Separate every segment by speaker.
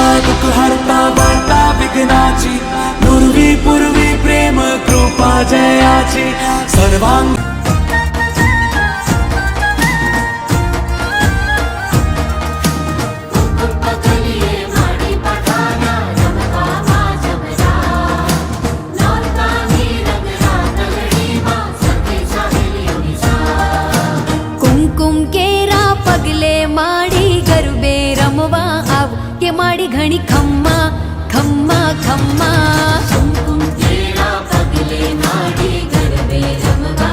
Speaker 1: करता दुःख हरता वार्ता विघ्नाची नुरवी पूर्वी प्रेम कृपा जयाची सर्वांग
Speaker 2: माड़ी घणी खम्मा खम्मा खम्मा कुमकुम केरा पगले माड़ी गरबे रमवा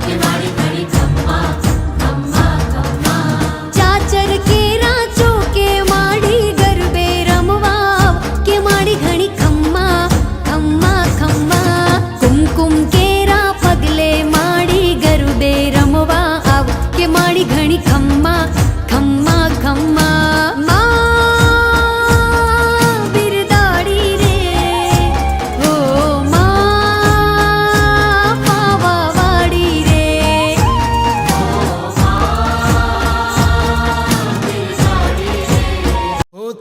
Speaker 2: के माड़ी घणी खम्मा खम्मा खम्मा चाचर केरा चौके माड़ी गरबे रमवा के माड़ी घणी खम्मा खम्मा खम्मा कुमकुम केरा पगले माड़ी गरबे रमवा के माड़ी घणी खम्मा खम्मा खम्मा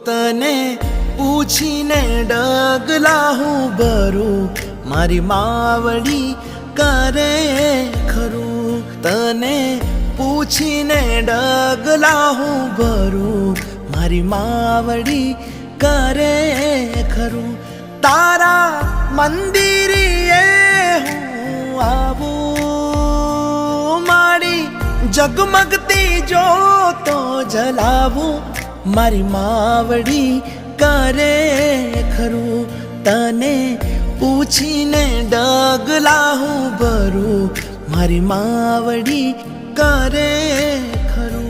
Speaker 1: तने पूछीने डगला हूँ बरू मारी मावड़ी करे खरू तने पूछीने डगला हूँ बरू मारी मावड़ी करे खरू तारा मंदिरिये हूँ आवू मारी जगमगती जो तो जलावू मारी मावड़ी करे खरू तने पूछीने डगला हूँ बरू मारी मावड़ी करे खरू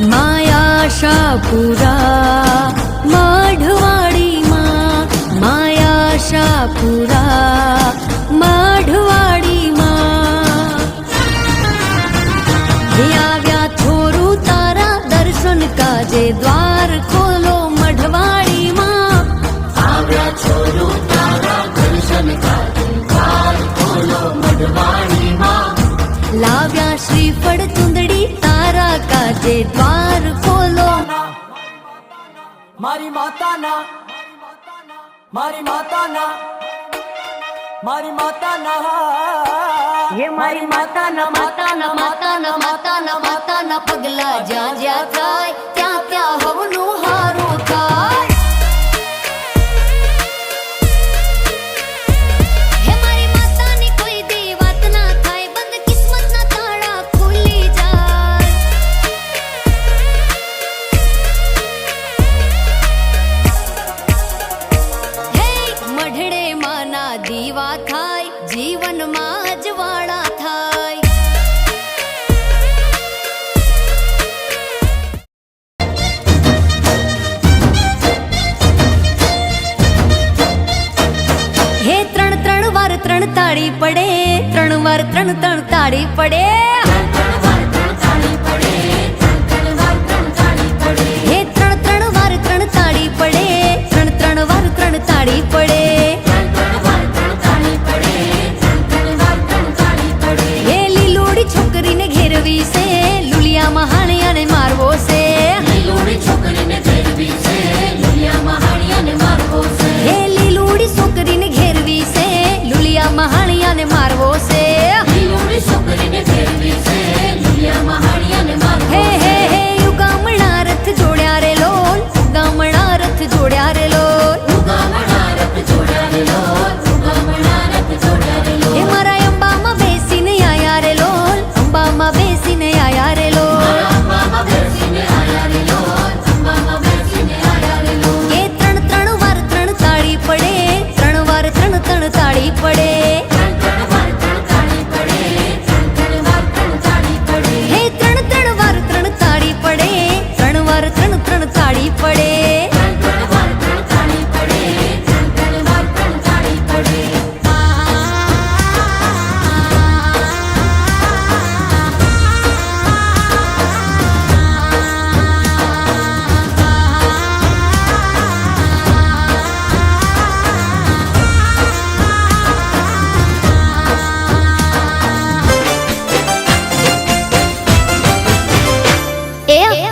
Speaker 2: माया शापुरा माढवाड़ी माँ माया शापुरा माढवाड़ी माँ काजे द्वार खोलो मढ़वाड़ी माँ आव्या छोरो तारा दर्शन काजे द्वार खोलो मढ़वाड़ी माँ लाव्या श्रीफળ चुंदड़ी तारा काजे द्वार खोलो
Speaker 1: मारी माता ना मारी माता ना मारी माता ना
Speaker 2: ये मारी माता ना माता ना माता ना माता ना माता ना पगला जा जा थाय त्या त्या हवनु हारो थाय हे मारी माता ની કોઈ દી વાત ના થાય બંધ કિસ્મત ના તાળા ખુલી જાય હે મઢડે માના દીવા થાય જીવન માં અજવાળા થાય હે ત્રણ ત્રણ વાર ત્રણ તાળી પડે ત્રણ વાર ત્રણ ત્રણ તાળી પડે હે ત્રણ ત્રણ વાર ત્રણ તાળી પડે ત્રણ ત્રણ વાર ત્રણ તાળી પડે હે લીલોડી છોકરીને ઘેરવી છે લુલિયામાં હાણિયાને મારવો છે લીલોડી છોકરીને ઘેરવી છે લુલિયામાં હાણિયાને મારવો છે હે લીલોડી છોકરીને ઘેરવી છે લુલિયામાં હાણિયાને મારવો છે લીલોડી છોકરીને ઘેરવી છે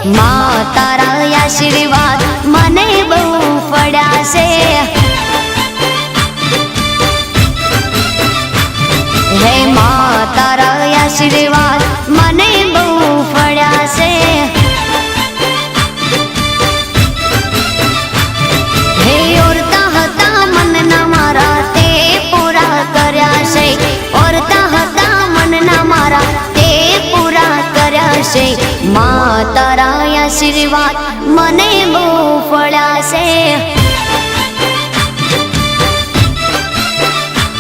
Speaker 2: માં તારા આશીર્વાદ મને બહુ પડ્યા છે. હે માં તારા આશીર્વાદ મને બહુ પડ્યા છે. હે ઓરતા હતા મનના મારા તે પૂરા કર્યા છે. ઓરતા હતા મનના મારા તે પૂરા કર્યા છે. માં તારા આશીર્વાદ મને બહુ પડ્યા છે.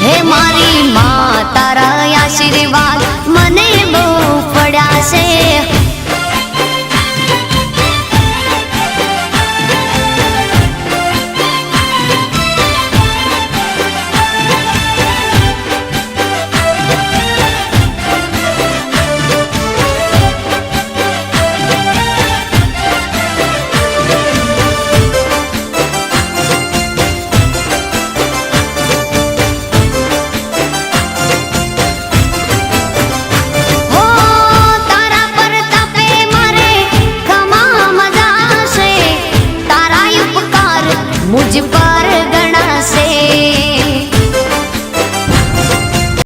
Speaker 2: હે મારી માં તારા આશીર્વાદ મને બહુ પડ્યા છે. मुझ पर